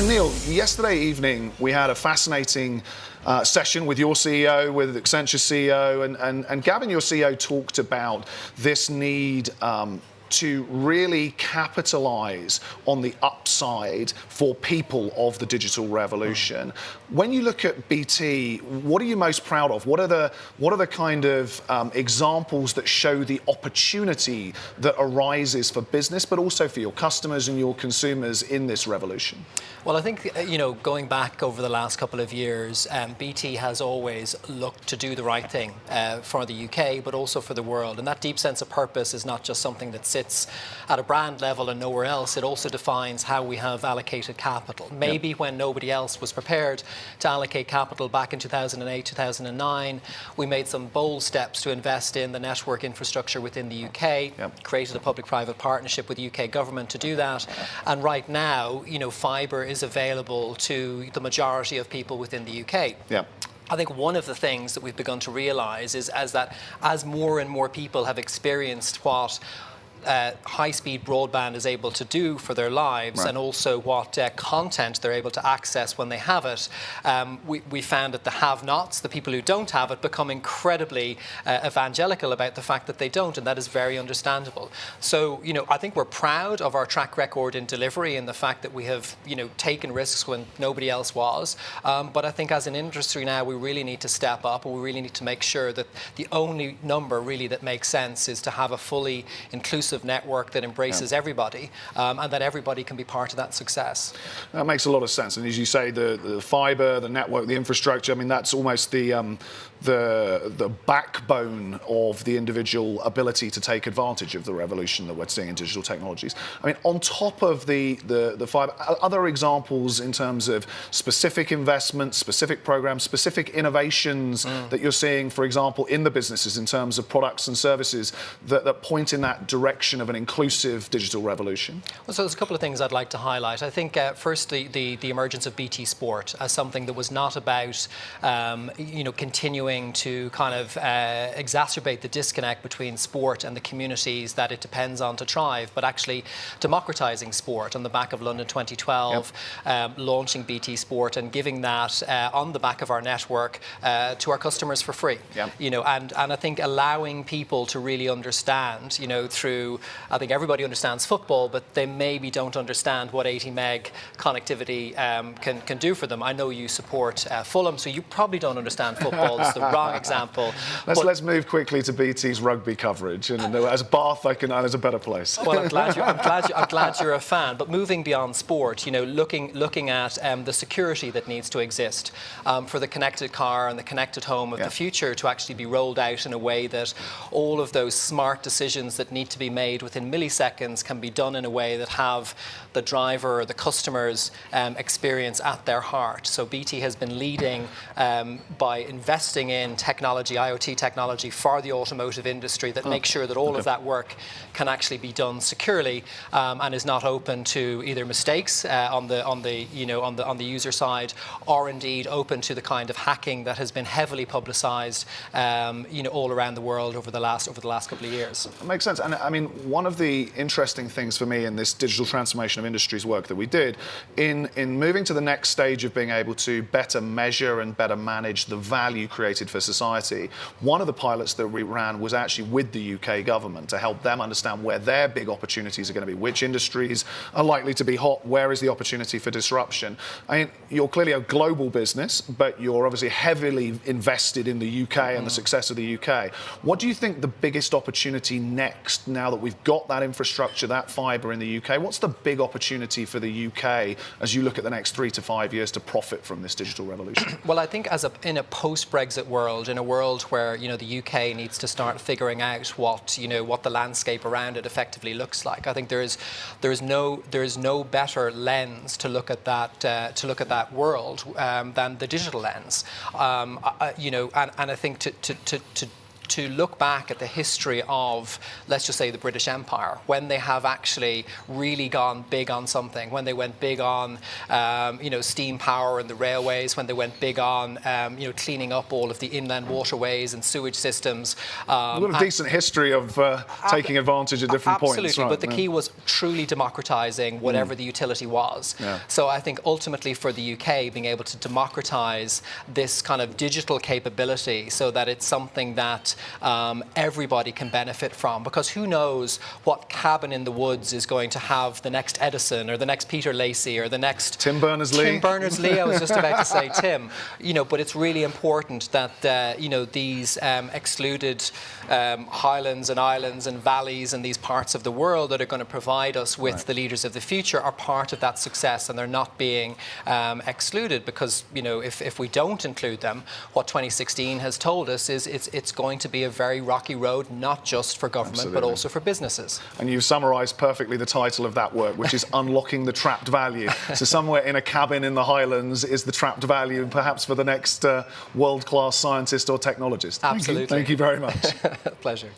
So Neil, yesterday evening we had a fascinating session with your CEO, with Accenture CEO, and Gavin, your CEO, talked about this need to really capitalise on the upside for people of the digital revolution. When you look at BT, what are you most proud of? What are the kind of examples that show the opportunity that arises for business, but also for your customers and your consumers in this revolution? Well, I think, going back over the last couple of years, BT has always looked to do the right thing for the UK, but also for the world. And that deep sense of purpose is not just something that sits at a brand level and nowhere else. It also defines how we have allocated capital. Maybe when nobody else was prepared to allocate capital back in 2008, 2009, we made some bold steps to invest in the network infrastructure within the UK, created a public-private partnership with the UK government to do that. And right now, fibre is available to the majority of people within the UK. I think one of the things that we've begun to realise is as more and more people have experienced what high-speed broadband is able to do for their lives, and also what content they're able to access when they have it, we found that the have-nots, the people who don't have it, become incredibly evangelical about the fact that they don't, and that is very understandable. So, I think we're proud of our track record in delivery and the fact that we have, taken risks when nobody else was. But I think as an industry now, we really need to step up, and we really need to make sure that the only number really that makes sense is to have a fully inclusive network that embraces everybody, and that everybody can be part of that success. That makes a lot of sense. And as you say, the fibre, the network, the infrastructure, I mean, that's almost the backbone of the individual ability to take advantage of the revolution that we're seeing in digital technologies. I mean, on top of the fibre, other examples in terms of specific investments, specific programs, specific innovations that you're seeing, for example, in the businesses in terms of products and services that point in that direction of an inclusive digital revolution? Well, so there's a couple of things I'd like to highlight. I think firstly, the emergence of BT Sport as something that was not about, continuing to kind of exacerbate the disconnect between sport and the communities that it depends on to thrive, but actually democratising sport on the back of London 2012, launching BT Sport and giving that on the back of our network to our customers for free. And I think allowing people to really understand, through, I think everybody understands football, but they maybe don't understand what 80 meg connectivity can do for them. I know you support Fulham, so you probably don't understand football. It's the wrong example. Let's move quickly to BT's rugby coverage, and as Bath, there's a better place. Well, I'm glad you're a fan. But moving beyond sport, looking at the security that needs to exist for the connected car and the connected home of the future to actually be rolled out in a way that all of those smart decisions that need to be made within milliseconds can be done in a way that have the driver or the customer's experience at their heart. So BT has been leading by investing in technology, IoT technology for the automotive industry that makes sure that all of that work can actually be done securely and is not open to either mistakes on the user side, or indeed open to the kind of hacking that has been heavily publicised all around the world over the last couple of years. That makes sense. And I mean, one of the interesting things for me in this digital transformation of industries work that we did in moving to the next stage of being able to better measure and better manage the value created for society, one of the pilots that we ran was actually with the UK government to help them understand where their big opportunities are going to be, which industries are likely to be hot, where is the opportunity for disruption. I mean, you're clearly a global business, but you're obviously heavily invested in the UK and the success of the UK. What do you think the biggest opportunity next, now that we've got that infrastructure, that fibre in the UK? What's the big opportunity for the UK as you look at the next 3 to 5 years to profit from this digital revolution? Well, I think in a post-Brexit world, in a world where the UK needs to start figuring out what the landscape around it effectively looks like, I think there is no better lens to look at that world than the digital lens. And I think to look back at the history of, let's just say, the British Empire, when they have actually really gone big on something, when they went big on, steam power and the railways, when they went big on, cleaning up all of the inland waterways and sewage systems. A lot of decent history of taking advantage at different points. Absolutely, but the key was truly democratising whatever the utility was. Yeah. So I think ultimately for the UK, being able to democratise this kind of digital capability so that it's something that everybody can benefit from, because who knows what cabin in the woods is going to have the next Edison or the next Peter Lacy or the next Tim Berners-Lee. I was just about to say Tim. But it's really important that these excluded highlands and islands and valleys and these parts of the world that are going to provide us with the leaders of the future are part of that success, and they're not being excluded, because if we don't include them, what 2016 has told us is it's going to be a very rocky road, not just for government but also for businesses. And you've summarised perfectly the title of that work, which is Unlocking the Trapped Value. So somewhere in a cabin in the Highlands is the trapped value, perhaps for the next world-class scientist or technologist. Absolutely. Thank you very much. Pleasure.